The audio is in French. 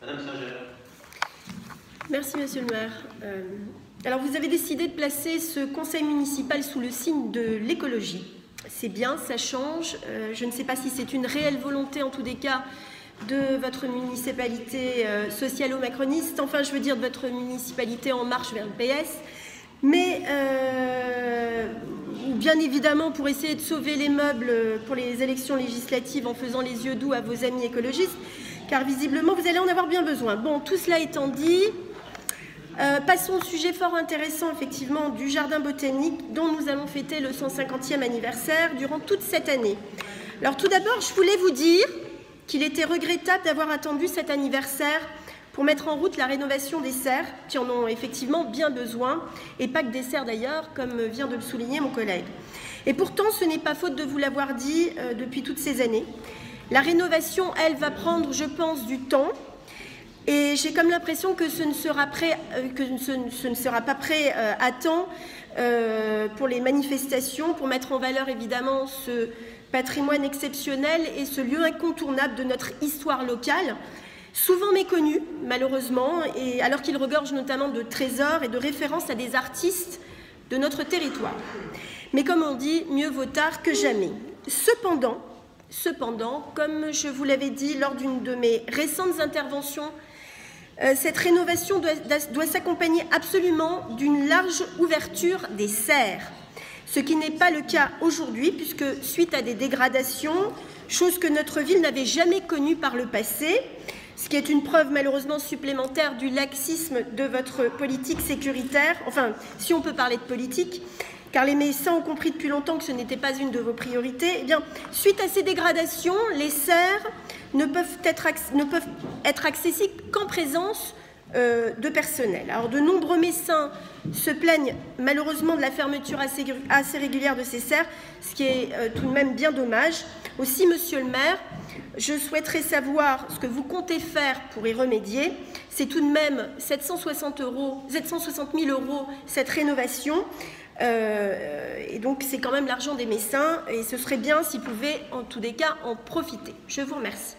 Madame Singer. Merci, Monsieur le maire. Alors, vous avez décidé de placer ce conseil municipal sous le signe de l'écologie. C'est bien, ça change. Je ne sais pas si c'est une réelle volonté, en tous les cas, de votre municipalité socialo-macroniste, enfin, je veux dire de votre municipalité en marche vers le PS, mais bien évidemment pour essayer de sauver les meubles pour les élections législatives en faisant les yeux doux à vos amis écologistes, car visiblement vous allez en avoir bien besoin. Bon, tout cela étant dit, passons au sujet fort intéressant effectivement du jardin botanique dont nous allons fêter le 150e anniversaire durant toute cette année. Alors tout d'abord, je voulais vous dire qu'il était regrettable d'avoir attendu cet anniversaire pour mettre en route la rénovation des serres, qui en ont effectivement bien besoin, et pas que des serres d'ailleurs, comme vient de le souligner mon collègue. Et pourtant, ce n'est pas faute de vous l'avoir dit depuis toutes ces années. La rénovation, elle, va prendre, je pense, du temps, et j'ai comme l'impression que ce ne sera pas prêt à temps pour les manifestations, pour mettre en valeur évidemment ce patrimoine exceptionnel et ce lieu incontournable de notre histoire locale, souvent méconnu malheureusement, et alors qu'il regorge notamment de trésors et de références à des artistes de notre territoire. Mais comme on dit, mieux vaut tard que jamais. Cependant, comme je vous l'avais dit lors d'une de mes récentes interventions, cette rénovation doit s'accompagner absolument d'une large ouverture des serres. Ce qui n'est pas le cas aujourd'hui, puisque suite à des dégradations, chose que notre ville n'avait jamais connue par le passé, ce qui est une preuve malheureusement supplémentaire du laxisme de votre politique sécuritaire, enfin, si on peut parler de politique, car les Messins ont compris depuis longtemps que ce n'était pas une de vos priorités. Eh bien, suite à ces dégradations, les serres ne peuvent être accessibles qu'en présence de personnel. Alors, de nombreux Messins se plaignent malheureusement de la fermeture assez régulière de ces serres, ce qui est tout de même bien dommage. Aussi, monsieur le maire, je souhaiterais savoir ce que vous comptez faire pour y remédier. C'est tout de même 760 000 € cette rénovation. Et donc, c'est quand même l'argent des Messins et ce serait bien s'ils pouvaient, en tous les cas, en profiter. Je vous remercie.